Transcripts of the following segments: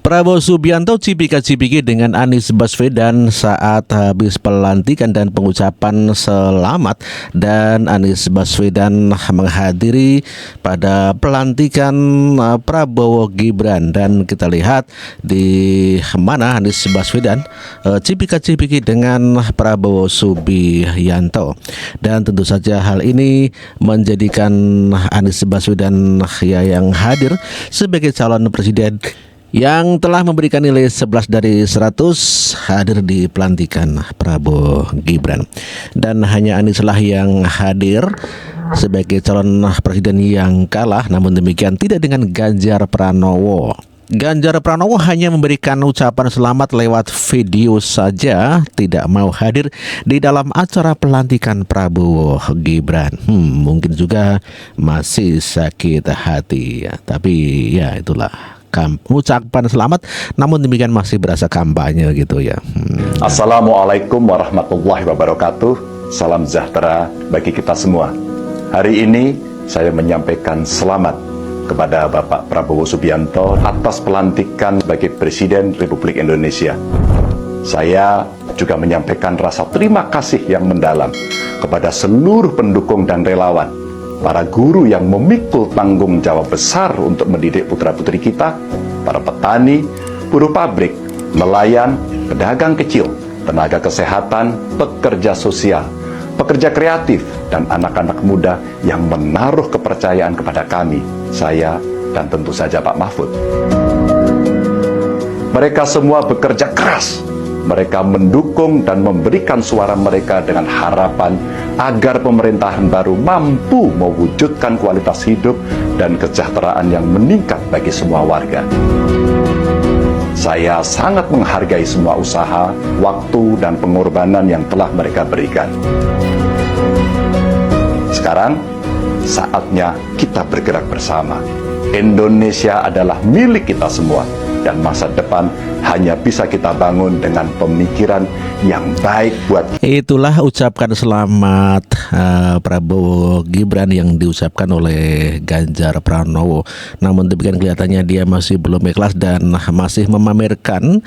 Prabowo Subianto cipika-cipiki dengan Anies Baswedan saat habis pelantikan dan pengucapan selamat, dan Anies Baswedan menghadiri pada pelantikan Prabowo Gibran, dan kita lihat di mana Anies Baswedan cipika-cipiki dengan Prabowo Subianto, dan tentu saja hal ini menjadikan Anies Baswedan yang hadir sebagai calon presiden yang telah memberikan nilai 11 dari 100 hadir di pelantikan Prabowo Gibran. Dan hanya Anies lah yang hadir sebagai calon presiden yang kalah. Namun demikian tidak dengan Ganjar Pranowo. Ganjar Pranowo hanya memberikan ucapan selamat lewat video saja, tidak mau hadir di dalam acara pelantikan Prabowo Gibran. Mungkin juga masih sakit hati ya. Tapi ya itulah, ucapan selamat namun demikian masih berasa kampanye gitu ya. Assalamualaikum warahmatullahi wabarakatuh. Salam sejahtera bagi kita semua. Hari ini saya menyampaikan selamat kepada Bapak Prabowo Subianto atas pelantikan sebagai Presiden Republik Indonesia. Saya juga menyampaikan rasa terima kasih yang mendalam kepada seluruh pendukung dan relawan, para guru yang memikul tanggung jawab besar untuk mendidik putra-putri kita, para petani, buruh pabrik, nelayan, pedagang kecil, tenaga kesehatan, pekerja sosial, pekerja kreatif, dan anak-anak muda yang menaruh kepercayaan kepada kami, saya, dan tentu saja Pak Mahfud. Mereka semua bekerja keras. Mereka mendukung dan memberikan suara mereka dengan harapan agar pemerintahan baru mampu mewujudkan kualitas hidup dan kesejahteraan yang meningkat bagi semua warga. Saya sangat menghargai semua usaha, waktu, dan pengorbanan yang telah mereka berikan. Sekarang, saatnya kita bergerak bersama. Indonesia adalah milik kita semua, dan masa depan hanya bisa kita bangun dengan pemikiran yang baik buat. Itulah ucapkan selamat Prabowo Gibran yang diucapkan oleh Ganjar Pranowo. Namun demikian kelihatannya dia masih belum ikhlas dan masih memamerkan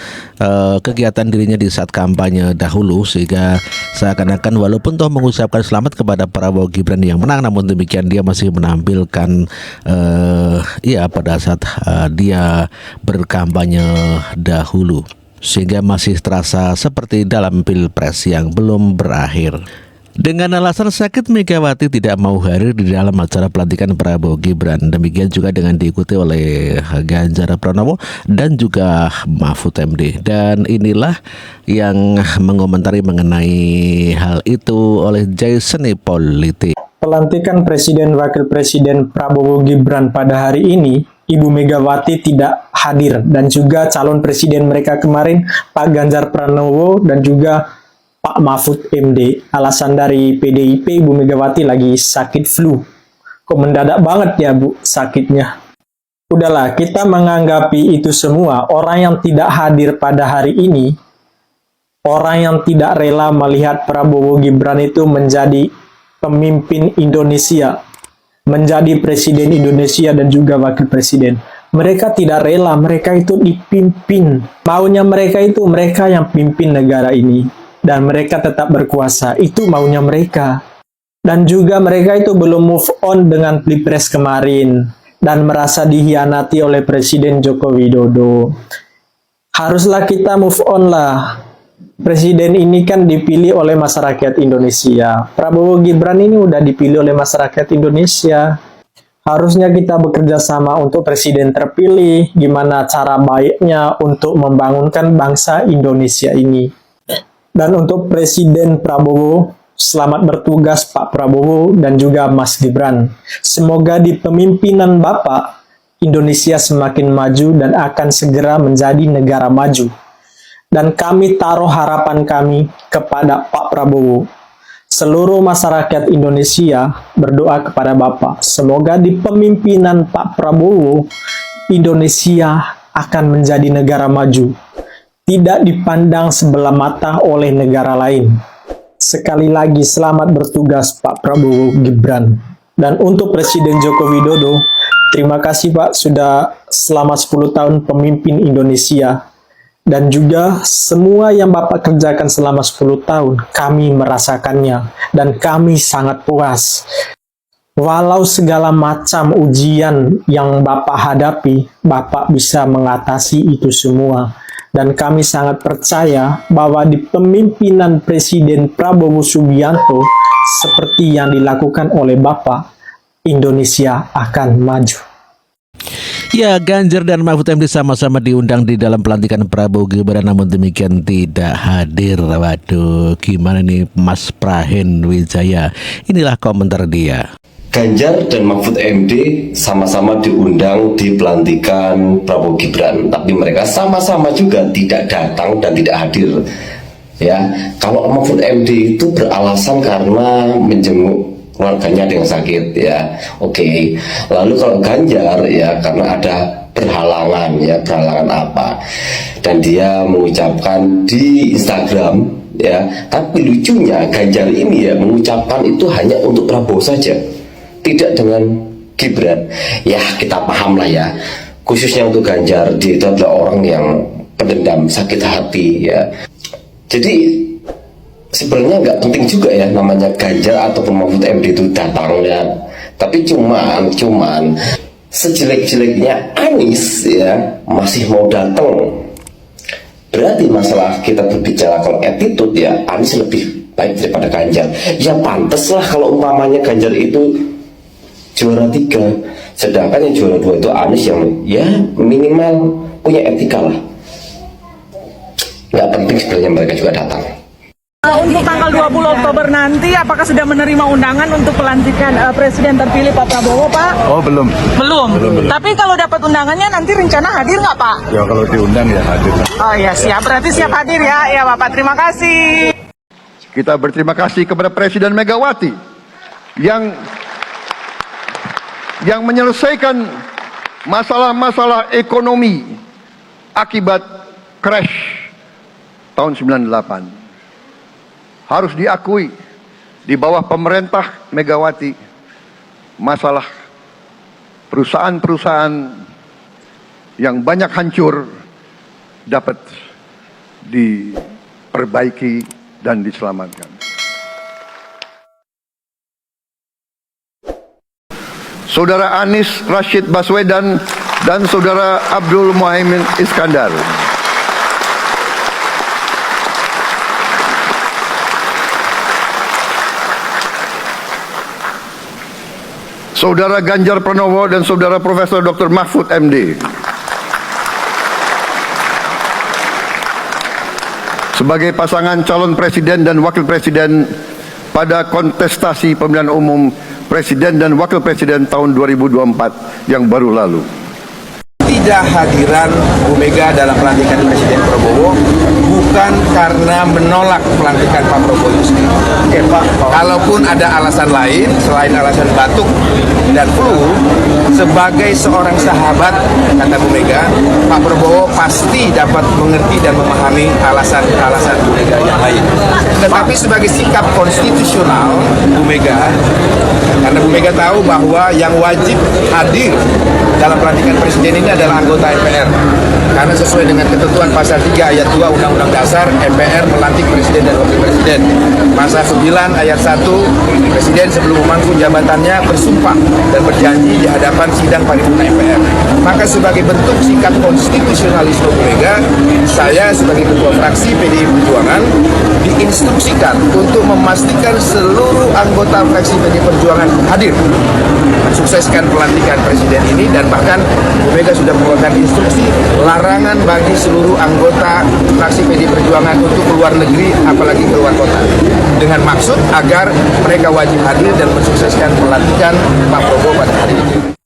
kegiatan dirinya di saat kampanye dahulu, sehingga seakan-akan walaupun toh mengucapkan selamat kepada Prabowo Gibran yang menang, namun demikian dia masih menampilkan pada saat dia berkampanye dahulu, sehingga masih terasa seperti dalam pilpres yang belum berakhir. Dengan alasan sakit, Megawati tidak mau hadir di dalam acara pelantikan Prabowo Gibran. Demikian juga dengan diikuti oleh Ganjar Pranowo dan juga Mahfud MD. Dan inilah yang mengomentari mengenai hal itu oleh Jason Politik. Pelantikan Presiden Wakil Presiden Prabowo Gibran pada hari ini, Ibu Megawati tidak hadir, dan juga calon presiden mereka kemarin, Pak Ganjar Pranowo dan juga Pak Mahfud MD. Alasan dari PDIP, Ibu Megawati lagi sakit flu. Kok mendadak banget ya Bu sakitnya? Udahlah, kita menganggapi itu semua. Orang yang tidak hadir pada hari ini, orang yang tidak rela melihat Prabowo Gibran itu menjadi pemimpin Indonesia, menjadi presiden Indonesia dan juga wakil presiden. Mereka tidak rela, mereka itu dipimpin. Maunya mereka itu mereka yang pimpin negara ini. Dan mereka tetap berkuasa, itu maunya mereka. Dan juga mereka itu belum move on dengan Pilpres kemarin. Dan merasa dihianati oleh Presiden Joko Widodo. Haruslah kita move on lah. Presiden ini kan dipilih oleh masyarakat Indonesia. Prabowo Gibran ini udah dipilih oleh masyarakat Indonesia. Harusnya kita bekerja sama untuk presiden terpilih. Gimana cara baiknya untuk membangunkan bangsa Indonesia ini. Dan untuk Presiden Prabowo, selamat bertugas Pak Prabowo dan juga Mas Gibran. Semoga di pemimpinan Bapak, Indonesia semakin maju dan akan segera menjadi negara maju. Dan kami taruh harapan kami kepada Pak Prabowo. Seluruh masyarakat Indonesia berdoa kepada Bapak. Semoga di pemimpinan Pak Prabowo, Indonesia akan menjadi negara maju. Tidak dipandang sebelah mata oleh negara lain. Sekali lagi selamat bertugas Pak Prabowo Gibran. Dan untuk Presiden Joko Widodo, Terima kasih Pak sudah selama 10 tahun pemimpin Indonesia. Dan juga semua yang Bapak kerjakan selama 10 tahun, kami merasakannya dan kami sangat puas. Walau segala macam ujian yang Bapak hadapi, Bapak bisa mengatasi itu semua. Dan kami sangat percaya bahwa di pemimpinan Presiden Prabowo Subianto, seperti yang dilakukan oleh Bapak, Indonesia akan maju. Ya, Ganjar dan Mahfud MD sama-sama diundang di dalam pelantikan Prabowo Gibran, namun demikian tidak hadir. Waduh, gimana nih Mas Prahen Wijaya? Inilah komentar dia. Ganjar dan Mahfud MD sama-sama diundang di pelantikan Prabowo Gibran, tapi mereka sama-sama juga tidak datang dan tidak hadir. Ya, kalau Mahfud MD itu beralasan karena menjenguk keluarganya ada yang sakit, ya, oke. Lalu kalau Ganjar, ya, karena ada berhalangan, ya, berhalangan apa, dan dia mengucapkan di Instagram, ya. Tapi lucunya Ganjar ini, ya, mengucapkan itu hanya untuk Prabowo saja, tidak dengan Gibran. Ya, kita paham lah, ya, khususnya untuk Ganjar, dia itu adalah orang yang pendendam, sakit hati, ya. Jadi sebenarnya nggak penting juga, ya, namanya Ganjar ataupun Mahfud MD itu datang, ya. Tapi cuman sejelek-jeleknya Anies, ya, masih mau datang. Berarti masalah kita berbicara kalau attitude, ya, Anies lebih baik daripada Ganjar. Ya pantas lah kalau umpamanya Ganjar itu juara 3, sedangkan yang juara 2 itu Anies yang, ya, minimal punya etika lah. Nggak penting sebenarnya mereka juga datang. Untuk tanggal 20 Oktober nanti, apakah sudah menerima undangan untuk pelantikan Presiden terpilih Pak Prabowo, Pak? Oh, belum. Belum. Tapi kalau dapat undangannya nanti rencana hadir nggak, Pak? Ya kalau diundang ya hadir. Oh ya, siap. Berarti siap hadir, ya. Ya, Bapak. Terima kasih. Kita berterima kasih kepada Presiden Megawati yang menyelesaikan masalah-masalah ekonomi akibat crash tahun 98. Harus diakui, di bawah pemerintah Megawati, masalah perusahaan-perusahaan yang banyak hancur dapat diperbaiki dan diselamatkan. Saudara Anies Rashid Baswedan dan Saudara Abdul Muhaimin Iskandar. Saudara Ganjar Pranowo dan Saudara Profesor Dr. Mahfud MD. Sebagai pasangan calon presiden dan wakil presiden pada kontestasi pemilihan umum presiden dan wakil presiden tahun 2024 yang baru lalu. Ketidakhadiran Bu Mega dalam pelantikan Presiden Prabowo bukan karena menolak pelantikan Pak Prabowo itu sendiri. Kalaupun ada alasan lain selain alasan batuk dan flu, sebagai seorang sahabat, kata Bu Mega, Pak Prabowo pasti dapat mengerti dan memahami alasan-alasan Bu Mega yang lain. Tetapi sebagai sikap konstitusional Bu Mega, karena Bu Mega tahu bahwa yang wajib hadir dalam pelantikan presiden ini adalah anggota MPR. Karena sesuai dengan ketentuan pasal 3 ayat 2 Undang-Undang Dasar, MPR melantik presiden dan wakil presiden. Pasal 9 ayat 1, presiden sebelum memangku jabatannya bersumpah dan berjanji di hadapan sidang paripurna MPR. Maka sebagai bentuk sikap konstitusionalisme Bu Mega, saya sebagai ketua fraksi PDI Perjuangan diinstruksikan untuk memastikan seluruh anggota fraksi PDI Perjuangan hadir mensukseskan pelantikan presiden ini, dan bahkan Bu Mega sudah mengeluarkan instruksi larangan bagi seluruh anggota fraksi PDI Perjuangan untuk keluar negeri, apalagi keluar kota, dengan maksud agar mereka wajib hadir dan mensukseskan pelantikan Pak Prabowo pada hari ini.